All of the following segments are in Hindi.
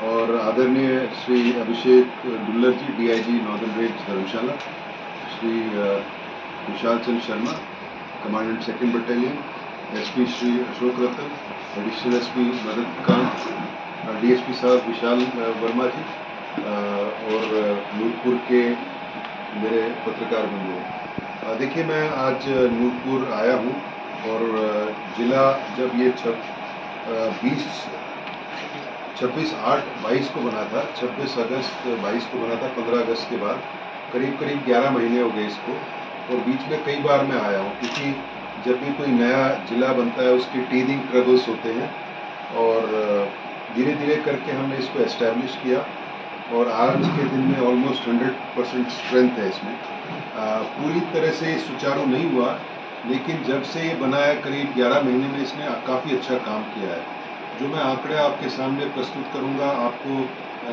और आदरणीय Shri Abhishek Duller ji, DIG northern range Dharamshala, Shri Vishal Chandra Sharma, commandant second battalion, SP Shri Ashok Ratan, additional SP Madan Kant, DSP साहब विशाल वर्मा जी, और नूरपुर के मेरे पत्रकार बंधु। देखिए, मैं आज नूरपुर आया हूँ और जिला जब ये 26/8/22 को बना था, 26 अगस्त 22 को बना था, 15 अगस्त के बाद करीब 11 महीने हो गए इसको। और बीच में कई बार मैं आया हूँ, क्योंकि जब भी कोई नया जिला बनता है उसके टीदिंग ट्रबल्स होते हैं, और धीरे धीरे करके हमने इसको एस्टैब्लिश किया और आज के दिन में ऑलमोस्ट 100% स्ट्रेंथ है इसमें। पूरी तरह से सुचारू नहीं हुआ, लेकिन जब से ये बना है करीब 11 महीने में इसने काफ़ी अच्छा काम किया है। जो मैं आंकड़े आपके सामने प्रस्तुत करूंगा, आपको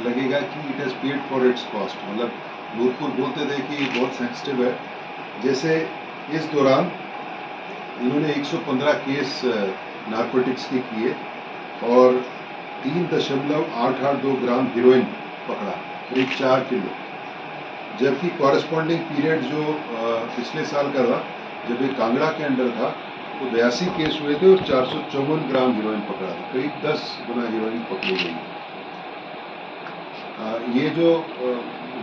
लगेगा कि it has paid for its cost. मतलब नूरपुर बोलते थे कि बहुत सेंसिटिव है। जैसे इस दौरान इन्होंने 115 केस नारकोटिक्स के किए और 3.882 ग्राम हीरोइन पकड़ा, करीब 4 किलो। जबकि कॉरेस्पॉन्डिंग पीरियड जो पिछले साल का था, जब ये कांगड़ा के अंडर था, तो 82 केस हुए थे और 454 ग्राम हीरोइन पकड़ा था, करीब 10 गुना हीरोइन पकड़ी गई। ये जो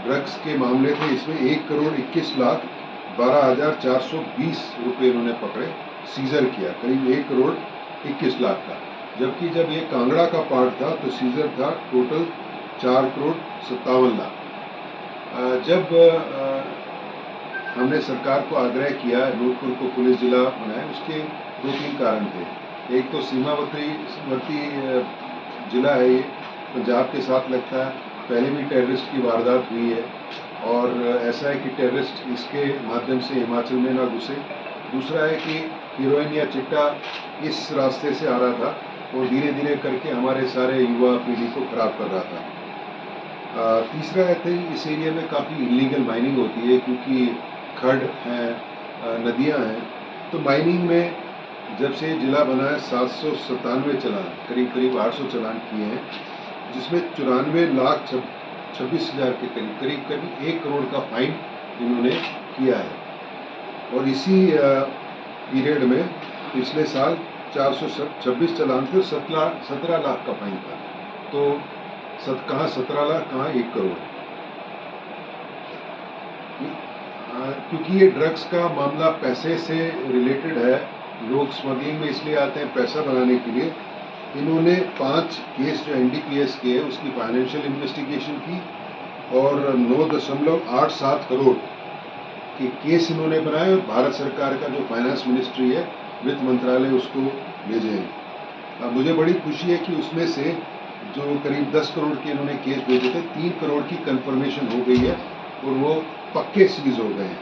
ड्रग्स के मामले थे, इसमें 1,21,12,420 रुपये इन्होंने पकड़े, सीजर किया करीब 1,21,00,000 का। जबकि जब ये कांगड़ा का पार्ट था तो सीजर था टोटल 4,57,00,000। जब हमने सरकार को आग्रह किया नूरपुर को पुलिस जिला बनाए, उसके 2-3 कारण थे। एक तो सीमावर्ती जिला है ये, पंजाब के साथ लगता है, पहले भी टेररिस्ट की वारदात हुई है, और ऐसा है कि टेररिस्ट इसके माध्यम से हिमाचल में ना घुसे। दूसरा है कि हीरोइन या चिट्टा इस रास्ते से आ रहा था और धीरे धीरे करके हमारे सारे युवा पीढ़ी को खराब कर रहा था। तीसरा है कि इस एरिया में काफ़ी इलीगल माइनिंग होती है, क्योंकि खड्ड हैं, नदियां हैं। तो माइनिंग में जब से जिला बना है 797 चलान, करीब 800 चलान किए हैं, जिसमें 94,26,000 के करीब 1 करोड़ का फाइन इन्होंने किया है। और इसी पीरियड में पिछले साल 426 चलान थे, 17 लाख का फाइन था। तो कहाँ 17 लाख, कहाँ 1 करोड़। क्योंकि ये ड्रग्स का मामला पैसे से रिलेटेड है, लोग स्मगलिंग में इसलिए आते हैं पैसा बनाने के लिए। इन्होंने 5 केस जो एनडीपीएस के है उसकी फाइनेंशियल इन्वेस्टिगेशन की और 9.87 करोड़ के केस इन्होंने बनाए और भारत सरकार का जो फाइनेंस मिनिस्ट्री है, वित्त मंत्रालय, उसको भेजे हैं। मुझे बड़ी खुशी है कि उसमें से जो करीब 10 करोड़ के इन्होंने केस भेजे थे, 3 करोड़ की कंफर्मेशन हो गई है और वो पक्के सीज हो गए हैं।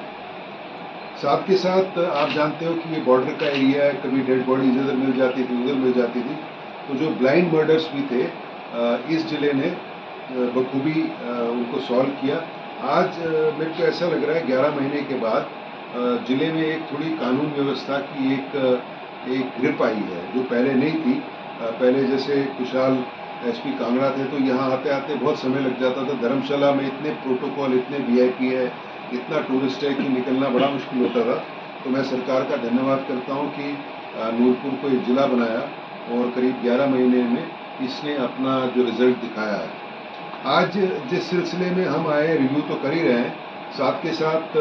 साथ के साथ आप जानते हो कि ये बॉर्डर का एरिया है, कभी डेड बॉडीज इधर मिल जाती थी, उधर मिल जाती थी। तो जो ब्लाइंड मर्डर्स भी थे, इस जिले ने बखूबी उनको सॉल्व किया। आज मेरे को ऐसा लग रहा है 11 महीने के बाद जिले में एक थोड़ी कानून व्यवस्था की एक ग्रिप आई है, जो पहले नहीं थी। पहले जैसे कुशाल एसपी कांगड़ा थे, तो यहाँ आते आते बहुत समय लग जाता था। धर्मशाला में इतने प्रोटोकॉल, इतने वीआईपी है, इतना टूरिस्ट है कि निकलना बड़ा मुश्किल होता था। तो मैं सरकार का धन्यवाद करता हूँ कि नूरपुर को एक जिला बनाया और करीब 11 महीने में इसने अपना जो रिजल्ट दिखाया है। आज जिस सिलसिले में हम आए, रिव्यू तो कर ही रहे हैं, साथ के साथ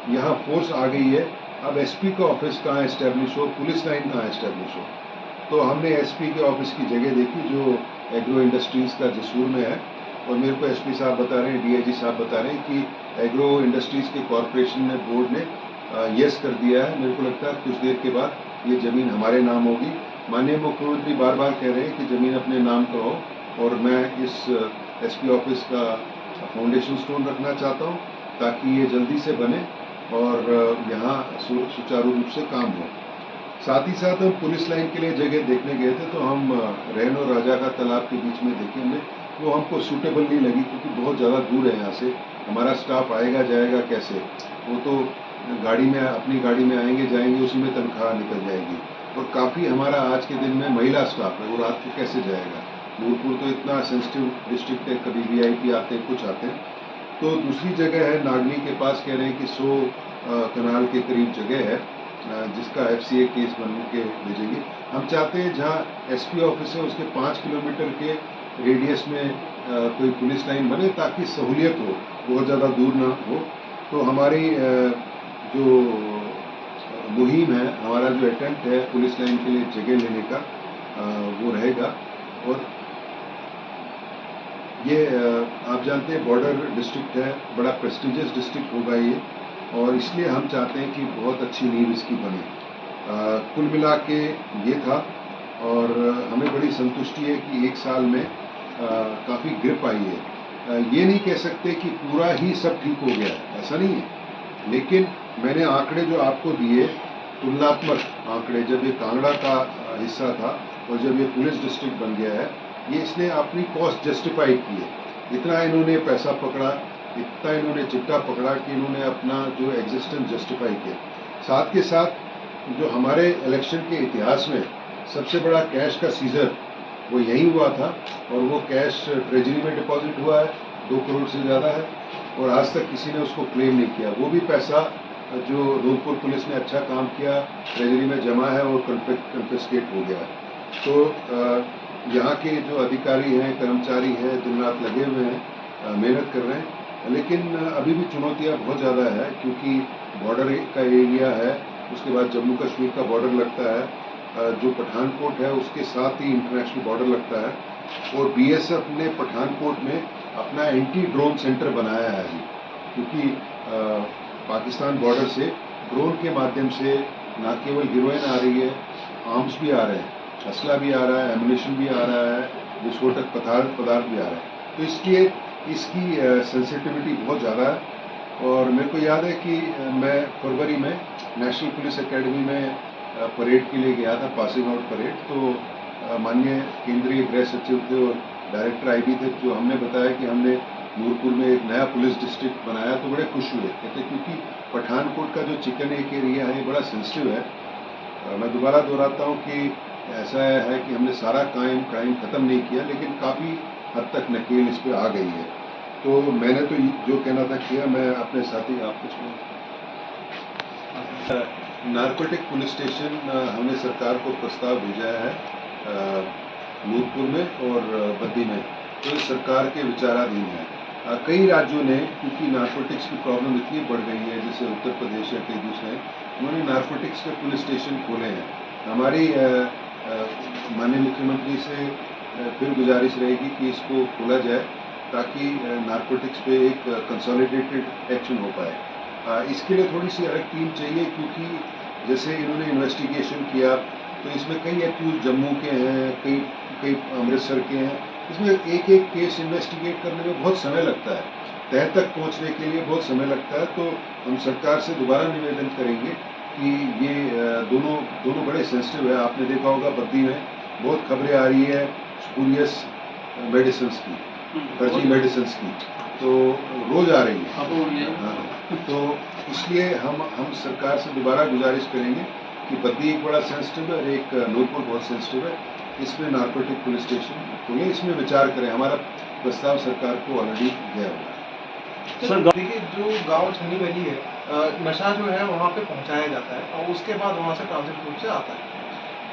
यहाँ फोर्स आ गई है। अब एसपी का ऑफिस कहाँ एस्टेब्लिश हो, पुलिस लाइन कहाँ एस्टेब्लिश हो। तो हमने एसपी के ऑफिस की जगह देखी जो एग्रो इंडस्ट्रीज़ का जसूर में है, और मेरे को एसपी साहब बता रहे हैं, डीआईजी साहब बता रहे हैं कि एग्रो इंडस्ट्रीज़ के कॉरपोरेशन ने, बोर्ड ने यस कर दिया है। मेरे को लगता है कुछ देर के बाद ये ज़मीन हमारे नाम होगी। माननीय मुख्यमंत्री बार बार कह रहे हैं कि ज़मीन अपने नाम कराओ, और मैं इस एसपी ऑफिस का फाउंडेशन स्टोन रखना चाहता हूँ ताकि ये जल्दी से बने और यहाँ सुचारू रूप से काम हो। साथ ही साथ हम पुलिस लाइन के लिए जगह देखने गए थे, तो हम रैन और राजा का तालाब के बीच में देखे हमने। वो हमको सूटेबल नहीं लगी, क्योंकि बहुत ज़्यादा दूर है यहाँ से। हमारा स्टाफ आएगा जाएगा कैसे? वो तो गाड़ी में, अपनी गाड़ी में आएंगे जाएंगे, उसी में तनख्वाह निकल जाएगी। और काफ़ी हमारा आज के दिन में महिला स्टाफ है, वो रात को कैसे जाएगा? नूरपुर तो इतना सेंसिटिव डिस्ट्रिक्ट है, कभी वीआईपी आते हैं, कुछ आते हैं। तो दूसरी जगह है नागनी के पास, कह रहे हैं कि 100 कनाल के करीब जगह है जिसका एफसीए केस बन के भेजेंगे। हम चाहते हैं जहाँ एसपी ऑफिस है उसके 5 किलोमीटर के रेडियस में कोई पुलिस लाइन बने ताकि सहूलियत हो, बहुत ज़्यादा दूर ना हो। तो हमारी जो मुहिम है, हमारा जो अटेम्प्ट है पुलिस लाइन के लिए जगह लेने का, वो रहेगा। और ये आप जानते हैं बॉर्डर डिस्ट्रिक्ट है, बड़ा प्रेस्टिजियस डिस्ट्रिक्ट होगा ये, और इसलिए हम चाहते हैं कि बहुत अच्छी नींव इसकी बने। कुल मिला के ये था, और हमें बड़ी संतुष्टि है कि 1 साल में काफ़ी ग्रिप आई है। ये नहीं कह सकते कि पूरा ही सब ठीक हो गया, ऐसा नहीं है, लेकिन मैंने आंकड़े जो आपको दिए, तुलनात्मक आंकड़े, जब ये कांगड़ा का हिस्सा था और जब ये पुलिस डिस्ट्रिक्ट बन गया है, ये इसने अपनी कॉस्ट जस्टिफाई की है। इतना इन्होंने पैसा पकड़ा, इतना इन्होंने चिट्टा पकड़ा कि इन्होंने अपना जो एग्जिस्टेंस जस्टिफाई किया। साथ के साथ जो हमारे इलेक्शन के इतिहास में सबसे बड़ा कैश का सीजर वो यही हुआ था, और वो कैश ट्रेजरी में डिपॉजिट हुआ है, 2 करोड़ से ज़्यादा है, और आज तक किसी ने उसको क्लेम नहीं किया। वो भी पैसा जो नूरपुर पुलिस ने अच्छा काम किया, ट्रेजरी में जमा है और कन्फिस्केट हो गया है। तो यहाँ के जो अधिकारी हैं, कर्मचारी हैं, दिन रात लगे हुए हैं, मेहनत कर रहे हैं, लेकिन अभी भी चुनौतियाँ बहुत ज़्यादा है, क्योंकि बॉर्डर का एरिया है, उसके बाद जम्मू कश्मीर का बॉर्डर लगता है, जो पठानकोट है उसके साथ ही इंटरनेशनल बॉर्डर लगता है, और बीएसएफ ने पठानकोट में अपना एंटी ड्रोन सेंटर बनाया है अभी, क्योंकि पाकिस्तान बॉर्डर से ड्रोन के माध्यम से न केवल हीरोइन आ रही है, आर्म्स भी आ रहे हैं, असला भी आ रहा है, एमुनेशन भी आ रहा है, विस्फोटक पदार्थ भी आ रहा है। तो इसलिए इसकी सेंसिटिविटी बहुत ज़्यादा है। और मेरे को याद है कि मैं फरवरी में नेशनल पुलिस एकेडमी में परेड के लिए गया था, पासिंग आउट परेड। तो माननीय केंद्रीय गृह सचिव थे और डायरेक्टर आईबी थे, जो हमने बताया कि हमने नूरपुर में एक नया पुलिस डिस्ट्रिक्ट बनाया, तो बड़े खुश हुए। कहते क्योंकि पठानकोट का जो चिकन एक एरिया है ये बड़ा सेंसिटिव है। मैं दोबारा दोहराता हूँ कि ऐसा है कि हमने सारा क्राइम ख़त्म नहीं किया, लेकिन काफ़ी हद तक नकेल इस पर आ गई है। तो मैंने तो जो कहना था किया। मैं अपने साथी, आप कुछ नारकोटिक पुलिस स्टेशन हमने सरकार को प्रस्ताव भेजा है नूरपुर में और बद्दी में, तो सरकार के विचाराधीन है। कई राज्यों ने, क्योंकि नारकोटिक्स की प्रॉब्लम इतनी बढ़ गई है, जैसे उत्तर प्रदेश या कई दूसरे, उन्होंने नारकोटिक्स के पुलिस स्टेशन खोले हैं। हमारी माननीय मुख्यमंत्री से फिर गुजारिश रहेगी कि इसको खोला जाए, ताकि नारकोटिक्स पे एक कंसोलिडेटेड एक्शन हो पाए। इसके लिए थोड़ी सी अलग टीम चाहिए, क्योंकि जैसे इन्होंने इन्वेस्टिगेशन किया तो इसमें कई एक्यूज जम्मू के हैं, कई अमृतसर के हैं। इसमें एक एक केस इन्वेस्टिगेट करने में बहुत समय लगता है, तह तक पहुंचने के लिए बहुत समय लगता है। तो हम सरकार से दोबारा निवेदन करेंगे कि ये दोनों बड़े सेंसिटिव है। आपने देखा होगा बद्दी में बहुत खबरें आ रही है स्पूरियस मेडिसिन की, फर्जी मेडिसिन की, तो रोज आ रही है। हाँ, तो इसलिए हम सरकार से दोबारा गुजारिश करेंगे कि बद्दी एक बड़ा सेंसिटिव है और एक नूरपुर बहुत सेंसिटिव है, इसमें नारकोटिक पुलिस स्टेशन खोलें, इसमें विचार करें। हमारा प्रस्ताव सरकार को ऑलरेडी गया हुआ है। सर देखिए, जो गांव छन्नी वैली है, नशा जो है वहाँ पे पहुँचाया जाता है और उसके बाद वहाँ से ट्रांजिट रूट से आता है।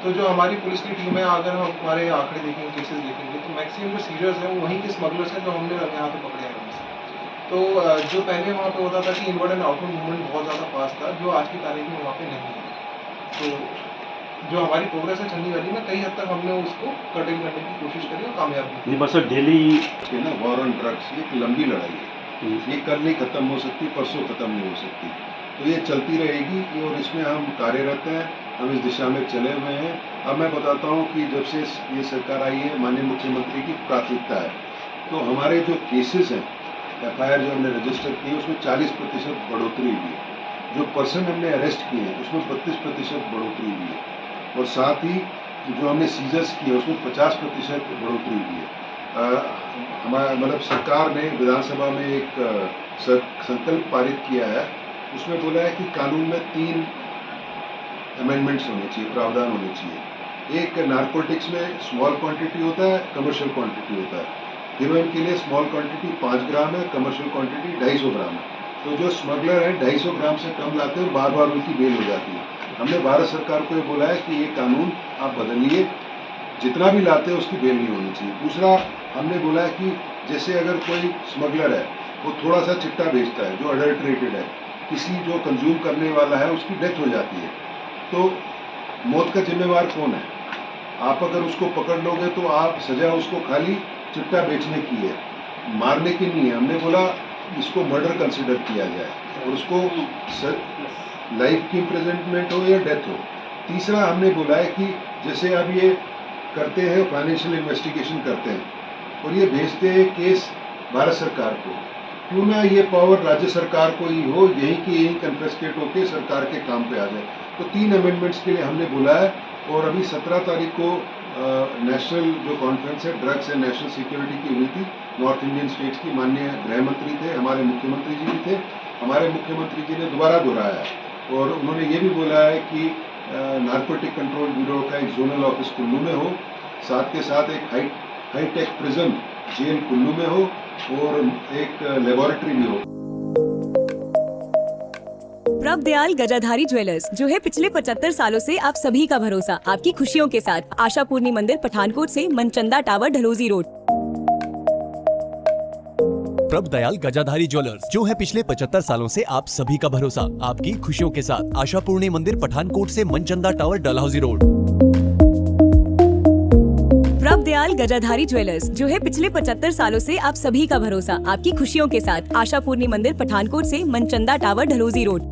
तो जो हमारी पुलिस की टीम है, अगर हम हमारे आंकड़े देखेंगे, केसेस देखेंगे, तो मैक्सिमम जो सीजर्स हैं वो वहीं के स्मगलर्स हैं जो हमने यहाँ पे पकड़े हैं वहाँ से। तो जो पहले वहाँ पे होता था कि इनवर्ड एंड आउटवर्ड मूवमेंट बहुत ज़्यादा फास्ट था, जो आज की तारीख में वहाँ पे नहीं है। तो जो हमारी प्रोग्रेस है छन्नी वैली में, कई हद तक हमने उसको कर्टेल करने की कोशिश करी और कामयाब भी। बस डेली ना वॉर ऑन ड्रग्स एक लंबी लड़ाई है, ये कल नहीं खत्म हो सकती, परसों खत्म नहीं हो सकती, तो ये चलती रहेगी और इसमें हम कार्यरत हैं, हम इस दिशा में चले हुए हैं। अब मैं बताता हूँ कि जब से ये सरकार आई है, माननीय मुख्यमंत्री की प्राथमिकता है, तो हमारे जो केसेस हैं, एफआईआर जो हमने रजिस्टर किए, उसमें 40% बढ़ोतरी हुई है। जो पर्सन हमने अरेस्ट किए हैं उसमें 32% बढ़ोतरी हुई है, और साथ ही जो हमने सीजर्स किए उसमें 50% बढ़ोतरी हुई है। हमारा मतलब सरकार ने विधानसभा में एक संकल्प पारित किया है, उसमें बोला है कि कानून में 3 अमेंडमेंट्स होने चाहिए, प्रावधान होने चाहिए। एक नारकोटिक्स में स्मॉल क्वांटिटी होता है, कमर्शियल क्वांटिटी होता है। हेरोइन के लिए स्मॉल क्वांटिटी 5 ग्राम है, कमर्शियल क्वांटिटी 250 ग्राम है। तो जो स्मगलर है 250 ग्राम से कम लाते हैं, बार बार उनकी बेल हो जाती है। हमने भारत सरकार को ये बोला है कि ये कानून आप बदलिए, जितना भी लाते हैं उसकी बेल नहीं होनी चाहिए। दूसरा हमने बोला है कि जैसे अगर कोई स्मगलर है वो थोड़ा सा चिट्टा बेचता है जो अडल्ट्रेटेड है, किसी जो कंज्यूम करने वाला है उसकी डेथ हो जाती है, तो मौत का जिम्मेवार कौन है? आप अगर उसको पकड़ लोगे तो आप सजा उसको खाली चिट्टा बेचने की है, मारने की नहीं है। हमने बोला इसको मर्डर कंसिडर किया जाए और उसको लाइफ की इम्प्रिजनमेंट हो या डेथ हो। तीसरा हमने बोला है कि जैसे अब ये करते हैं फाइनेंशियल इन्वेस्टिगेशन करते हैं और ये भेजते हैं केस भारत सरकार को, क्यों ना ये पावर राज्य सरकार को ही हो, यहीं की यहीं कन्फेस्केट होकर सरकार के काम पे आ जाए। तो 3 अमेंडमेंट्स के लिए हमने बोला है और अभी 17 तारीख को नेशनल जो कॉन्फ्रेंस है ड्रग्स एंड नेशनल सिक्योरिटी की हुई थी नॉर्थ इंडियन स्टेट्स की, माननीय गृह मंत्री थे, हमारे मुख्यमंत्री जी भी थे। हमारे मुख्यमंत्री जी ने दोबारा दोहराया और उन्होंने ये भी बोला है कि नारकोटिक कंट्रोल ब्यूरो का एक जोनल ऑफिस कुल्लू में हो, साथ के साथ एक हाईटेक प्रिजन जेल कुल्लू में हो और एक लेबोरेटरी भी हो। प्रभ दयाल गजाधारी ज्वेलर्स, जो है पिछले 75 सालों से आप सभी का भरोसा, आपकी खुशियों के साथ। आशा पूर्णी मंदिर, पठानकोट से मनचंदा टावर, ढलोजी रोड। प्रभ दयाल गजाधारी ज्वेलर्स, जो है पिछले 75 सालों से आप सभी का भरोसा, आपकी खुशियों के साथ। आशा पूर्णी मंदिर, पठानकोट से मनचंदा टावर, डलहौजी रोड। प्रभ दयाल गजाधारी ज्वेलर्स, जो है पिछले 75 सालों से आप सभी का भरोसा, आपकी खुशियों के साथ। आशा पूर्णी मंदिर, पठानकोट से मनचंदा टावर, ढलोजी रोड।